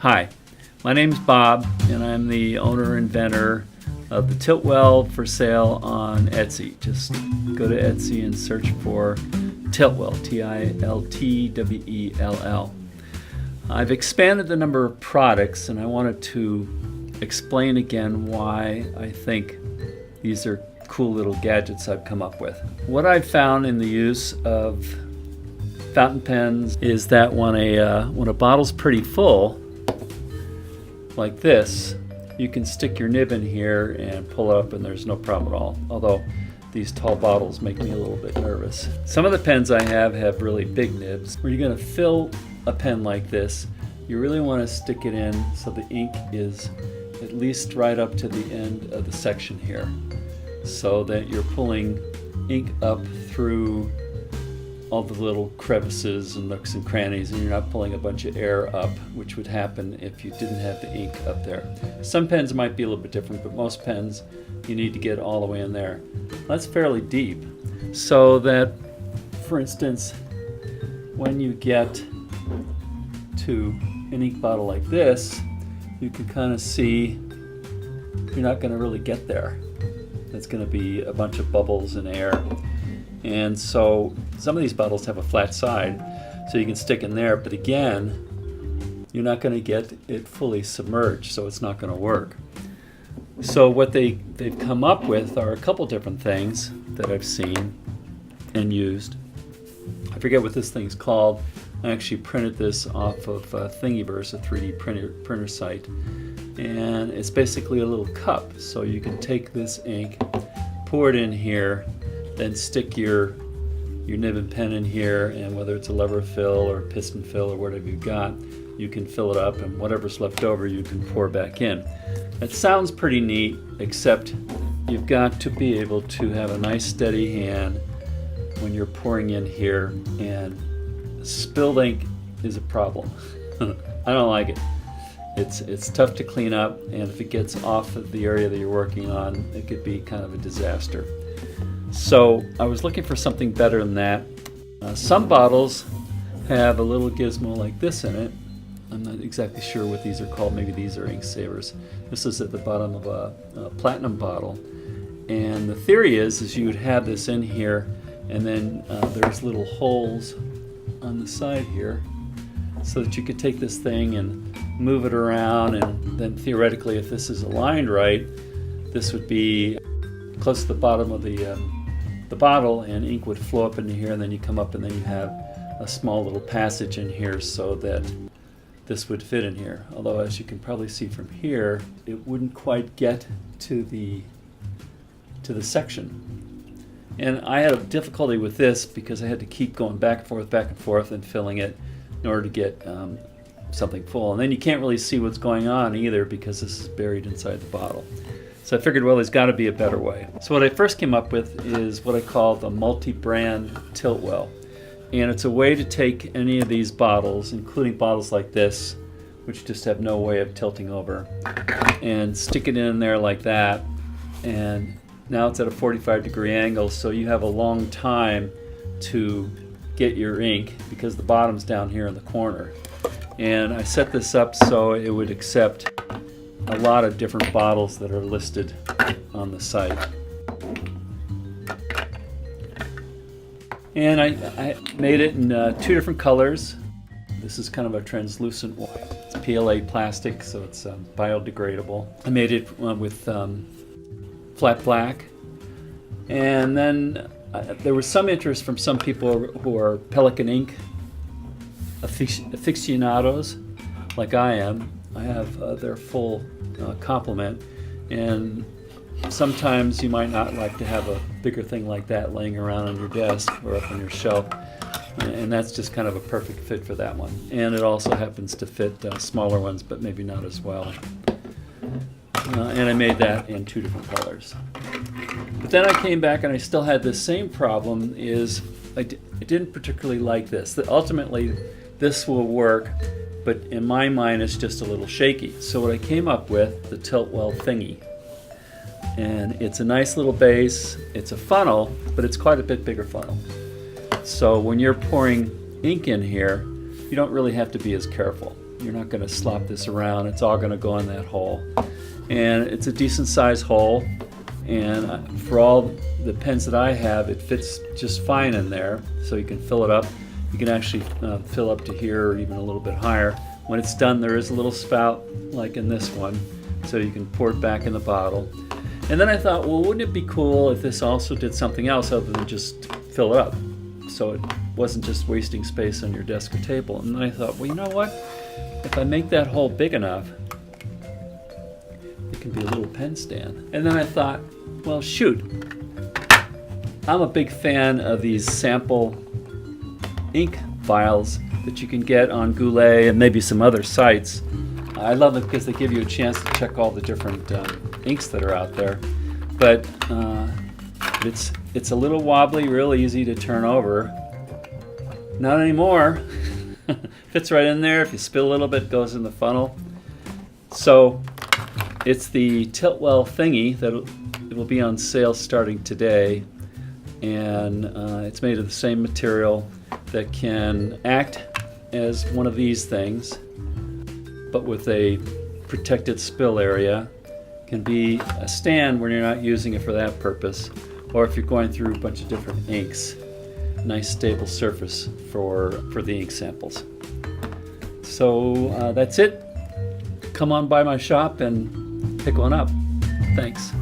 Hi, my name's Bob, and I'm the owner and inventor of the TiltWell for sale on Etsy. Just go to Etsy and search for TiltWell, T-I-L-T-W-E-L-L. I've expanded the number of products, and I wanted to explain again why I think these are cool little gadgets I've come up with. What I've found in the use of fountain pens is that when a bottle's pretty full, like this, you can stick your nib in here and pull it up and there's no problem at all. Although these tall bottles make me a little bit nervous. Some of the pens I have really big nibs. Where you're going to fill a pen like this, you really want to stick it in so the ink is at least right up to the end of the section here, so that you're pulling ink up through all the little crevices and nooks and crannies, and you're not pulling a bunch of air up, which would happen if you didn't have the ink up there. Some pens might be a little bit different, but most pens you need to get all the way in there. That's fairly deep, so that, for instance, when you get to an ink bottle like this, you can kind of see you're not going to really get there. It's going to be a bunch of bubbles and air. And so some of these bottles have a flat side, so you can stick in there, but again, you're not going to get it fully submerged, so it's not going to work. So what they've come up with are a couple different things that I've seen and used. I forget what this thing's called. I actually printed this off of Thingiverse, a 3D printer site, and it's basically a little cup. So you can take this ink, pour it in here, then stick your nib and pen in here, and whether it's a lever fill or a piston fill or whatever you've got, you can fill it up, and whatever's left over you can pour back in. That sounds pretty neat, except you've got to be able to have a nice steady hand when you're pouring in here, and spilled ink is a problem. I don't like it. It's tough to clean up, and if it gets off of the area that you're working on, it could be kind of a disaster. So I was looking for something better than that. Some bottles have a little gizmo like this in it. I'm not exactly sure what these are called. Maybe these are ink savers. This is at the bottom of a platinum bottle. And the theory is you would have this in here, and then there's little holes on the side here, so that you could take this thing and move it around, and then theoretically, if this is aligned right, this would be close to the bottom of the bottle, and ink would flow up into here, and then you come up and then you have a small little passage in here so that this would fit in here. Although, as you can probably see from here, it wouldn't quite get to the section. And I had a difficulty with this because I had to keep going back and forth and filling it in order to get something full. And then you can't really see what's going on either because this is buried inside the bottle. So I figured, well, there's got to be a better way. So what I first came up with is what I call the multi-brand TiltWell. And it's a way to take any of these bottles, including bottles like this, which just have no way of tilting over, and stick it in there like that. And now it's at a 45-degree angle, so you have a long time to get your ink because the bottom's down here in the corner. And I set this up so it would accept a lot of different bottles that are listed on the site. And I made it in two different colors. This is kind of a translucent one. It's PLA plastic, so it's biodegradable. I made it with flat black. And then there was some interest from some people who are Pelican ink aficionados, like I am. I have their full complement, and sometimes you might not like to have a bigger thing like that laying around on your desk or up on your shelf, and that's just kind of a perfect fit for that one. And it also happens to fit smaller ones, but maybe not as well. And I made that in two different colors. But then I came back and I still had the same problem, is I didn't particularly like this. Ultimately, this will work, but in my mind it's just a little shaky. So what I came up with, the TiltWell thingy. And it's a nice little base, it's a funnel, but it's quite a bit bigger funnel. So when you're pouring ink in here, you don't really have to be as careful. You're not going to slop this around. It's all going to go in that hole. And it's a decent sized hole. And for all the pens that I have, it fits just fine in there. So you can fill it up. You can actually fill up to here or even a little bit higher. When it's done, there is a little spout like in this one. So you can pour it back in the bottle. And then I thought, well, wouldn't it be cool if this also did something else other than just fill it up? So it wasn't just wasting space on your desk or table. And then I thought, well, you know what? If I make that hole big enough, it can be a little pen stand. And then I thought, well, shoot. I'm a big fan of these sample ink vials that you can get on Goulet and maybe some other sites. I love them because they give you a chance to check all the different inks that are out there. But it's a little wobbly, real easy to turn over. Not anymore. Fits right in there. If you spill a little bit, it goes in the funnel. So it's the TiltWell thingy that it will be on sale starting today, and it's made of the same material that can act as one of these things, but with a protected spill area. Can be a stand when you're not using it for that purpose, or if you're going through a bunch of different inks. Nice stable surface for the ink samples. So that's it. Come on by my shop and pick one up. Thanks.